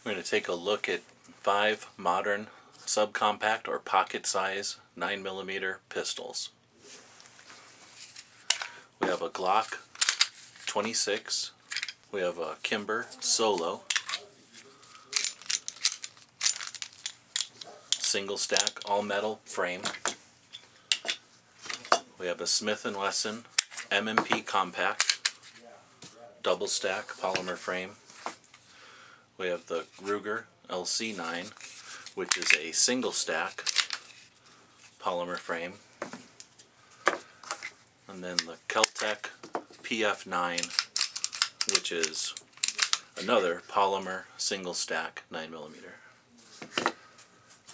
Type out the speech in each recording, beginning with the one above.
We're going to take a look at 5 modern subcompact or pocket size 9mm pistols. We have a Glock 26, we have a Kimber Solo, single stack all metal frame, we have a Smith & Wesson M&P compact double stack polymer frame. We have the Ruger LC9, which is a single stack polymer frame, and then the KelTec PF-9, which is another polymer single stack 9mm.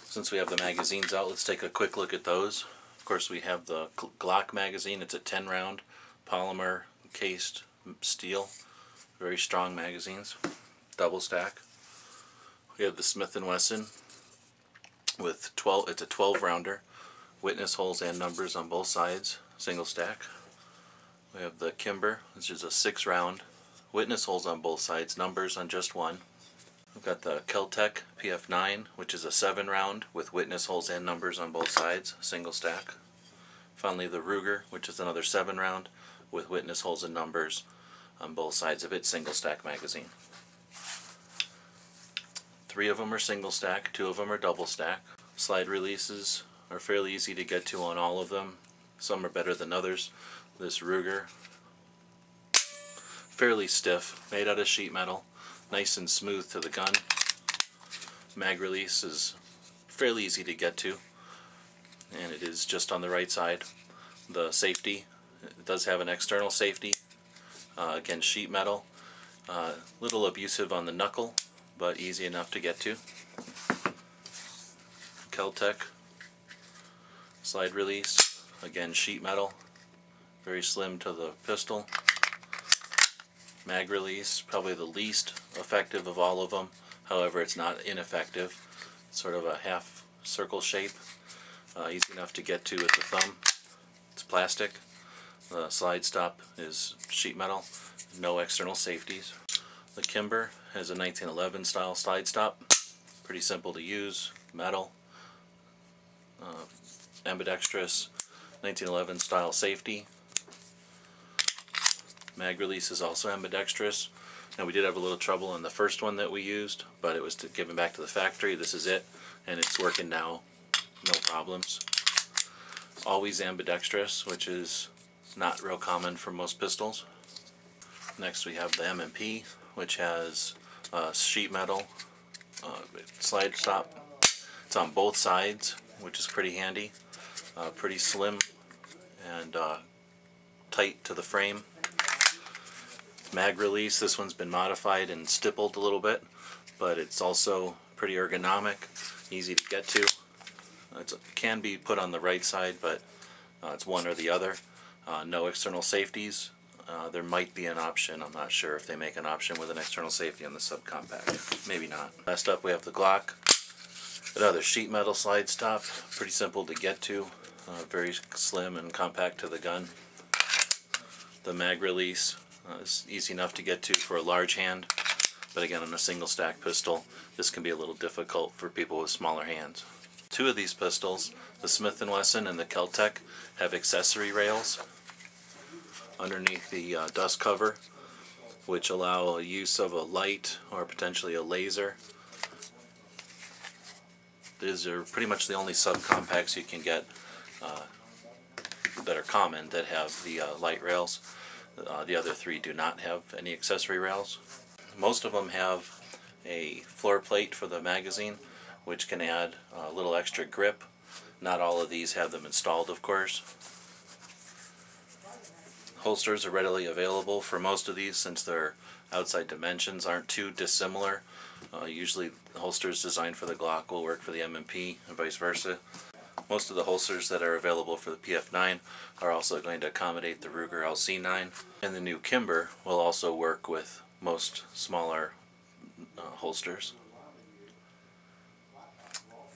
Since we have the magazines out, let's take a quick look at those. Of course, we have the Glock magazine. It's a 10-round polymer cased steel, very strong magazines, double stack. We have the Smith & Wesson with 12. It's a 12-rounder, witness holes and numbers on both sides, single stack. We have the Kimber, which is a 6-round, witness holes on both sides, numbers on just one. We've got the KelTec PF-9, which is a 7-round with witness holes and numbers on both sides, single stack. Finally, the Ruger, which is another 7-round with witness holes and numbers on both sides of it, single stack magazine. 3 of them are single stack, 2 of them are double stack. Slide releases are fairly easy to get to on all of them. Some are better than others. This Ruger, fairly stiff, made out of sheet metal, nice and smooth to the gun. Mag release is fairly easy to get to, and it is just on the right side. The safety, it does have an external safety, again sheet metal, little abusive on the knuckle, but easy enough to get to. KelTec slide release, again sheet metal, very slim to the pistol. Mag release, probably the least effective of all of them, however it's not ineffective. It's sort of a half circle shape, easy enough to get to with the thumb. It's plastic. The slide stop is sheet metal, no external safeties. The Kimber has a 1911 style slide stop, pretty simple to use, metal, ambidextrous 1911 style safety. Mag release is also ambidextrous. Now, we did have a little trouble in the first one that we used, but it was given back to the factory. This is it, and it's working now, no problems. Always ambidextrous, which is not real common for most pistols. Next we have the M&P, which has sheet metal slide stop. It's on both sides, which is pretty handy. Pretty slim and tight to the frame. Mag release, this one's been modified and stippled a little bit, but it's also pretty ergonomic, easy to get to. It can be put on the right side, but it's one or the other. No external safeties. There might be an option, I'm not sure if they make an option with an external safety on the subcompact. Maybe not. Last up we have the Glock. Another sheet metal slide stop, pretty simple to get to, very slim and compact to the gun. The mag release is easy enough to get to for a large hand, but again, on a single stack pistol this can be a little difficult for people with smaller hands. 2 of these pistols, the Smith & Wesson and the KelTec, have accessory rails underneath the dust cover, which allow a use of a light or potentially a laser. These are pretty much the only subcompacts you can get that are common that have the light rails. The other 3 do not have any accessory rails. Most of them have a floor plate for the magazine, which can add a little extra grip. Not all of these have them installed, of course. Holsters are readily available for most of these, since their outside dimensions aren't too dissimilar. Usually holsters designed for the Glock will work for the M&P and vice versa. Most of the holsters that are available for the PF-9 are also going to accommodate the Ruger LC9, and the new Kimber will also work with most smaller holsters.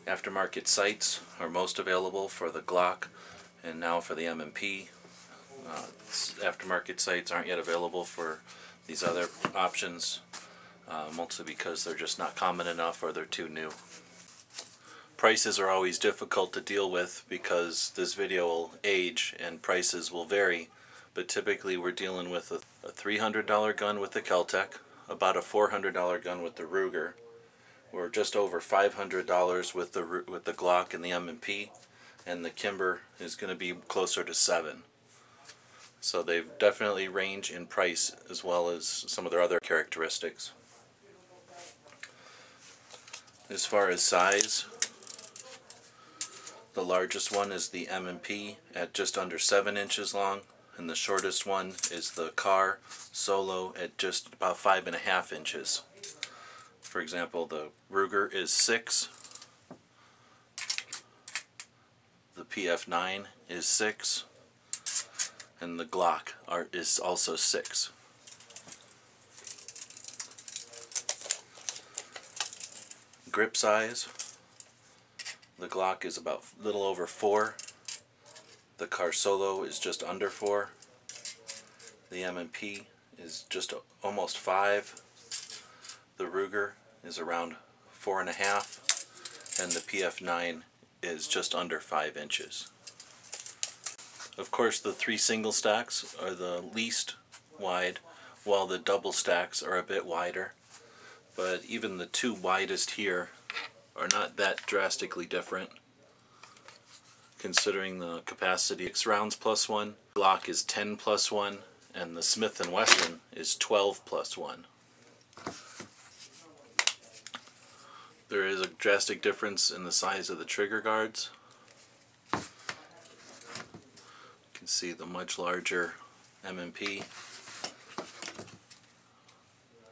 Aftermarket sights are most available for the Glock and now for the M&P. Aftermarket sights aren't yet available for these other options. mostly because they're just not common enough or they're too new. Prices are always difficult to deal with because this video will age and prices will vary, but typically we're dealing with a $300 gun with the KelTec, about a $400 gun with the Ruger. We're just over $500 with the Glock and the M&P, and the Kimber is going to be closer to $700. So they definitely range in price as well as some of their other characteristics. As far as size, the largest one is the M&P at just under 7 inches long, and the shortest one is the Kimber Solo at just about 5.5 inches. For example, the Ruger is 6, the PF-9 is 6, and the Glock is also 6. Grip size, the Glock is about a little over 4, the Kimber Solo is just under 4, the M&P is just almost 5, the Ruger is around 4.5, and the PF-9 is just under 5 inches. Of course, the 3 single stacks are the least wide, while the double stacks are a bit wider. But even the 2 widest here are not that drastically different, considering the capacity. 6 rounds plus 1, Glock is 10 plus 1, and the Smith & Wesson is 12 plus 1. There is a drastic difference in the size of the trigger guards. You can see the much larger M&P,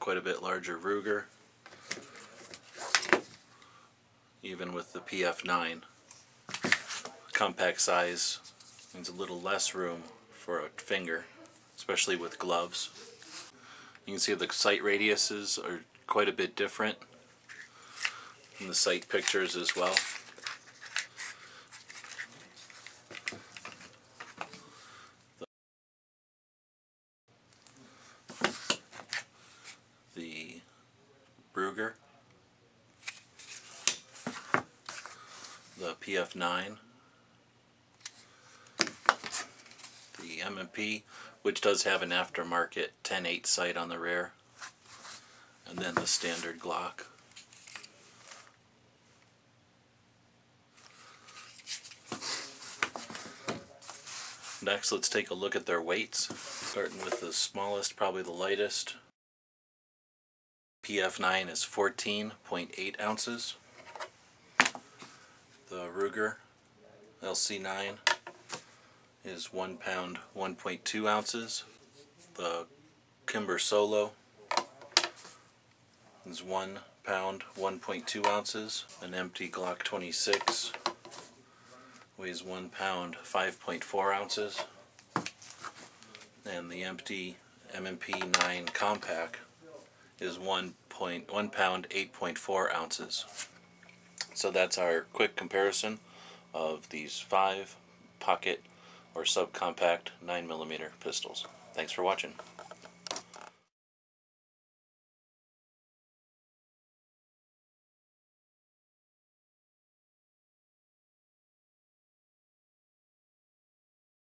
quite a bit larger Ruger, even with the PF-9. Compact size means a little less room for a finger, especially with gloves. You can see the sight radiuses are quite a bit different in the sight pictures as well. The Ruger, the PF-9, the M&P, which does have an aftermarket 10/8 sight on the rear, and then the standard Glock. Next, let's take a look at their weights, starting with the smallest, probably the lightest. PF-9 is 14.8 ounces. The Ruger LC9 is 1 pound 1.2 ounces. The Kimber Solo is 1 pound 1.2 ounces. An empty Glock 26 weighs 1 pound 5.4 ounces, and the empty M&P 9 compact is 1 pound 8.4 ounces. So that's our quick comparison of these 5 pocket or subcompact 9mm pistols. Thanks for watching.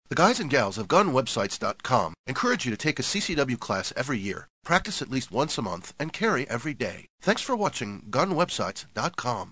The guys and gals of GunWebsites.com encourage you to take a CCW class every year, practice at least once a month, and carry every day. Thanks for watching GunWebsites.com.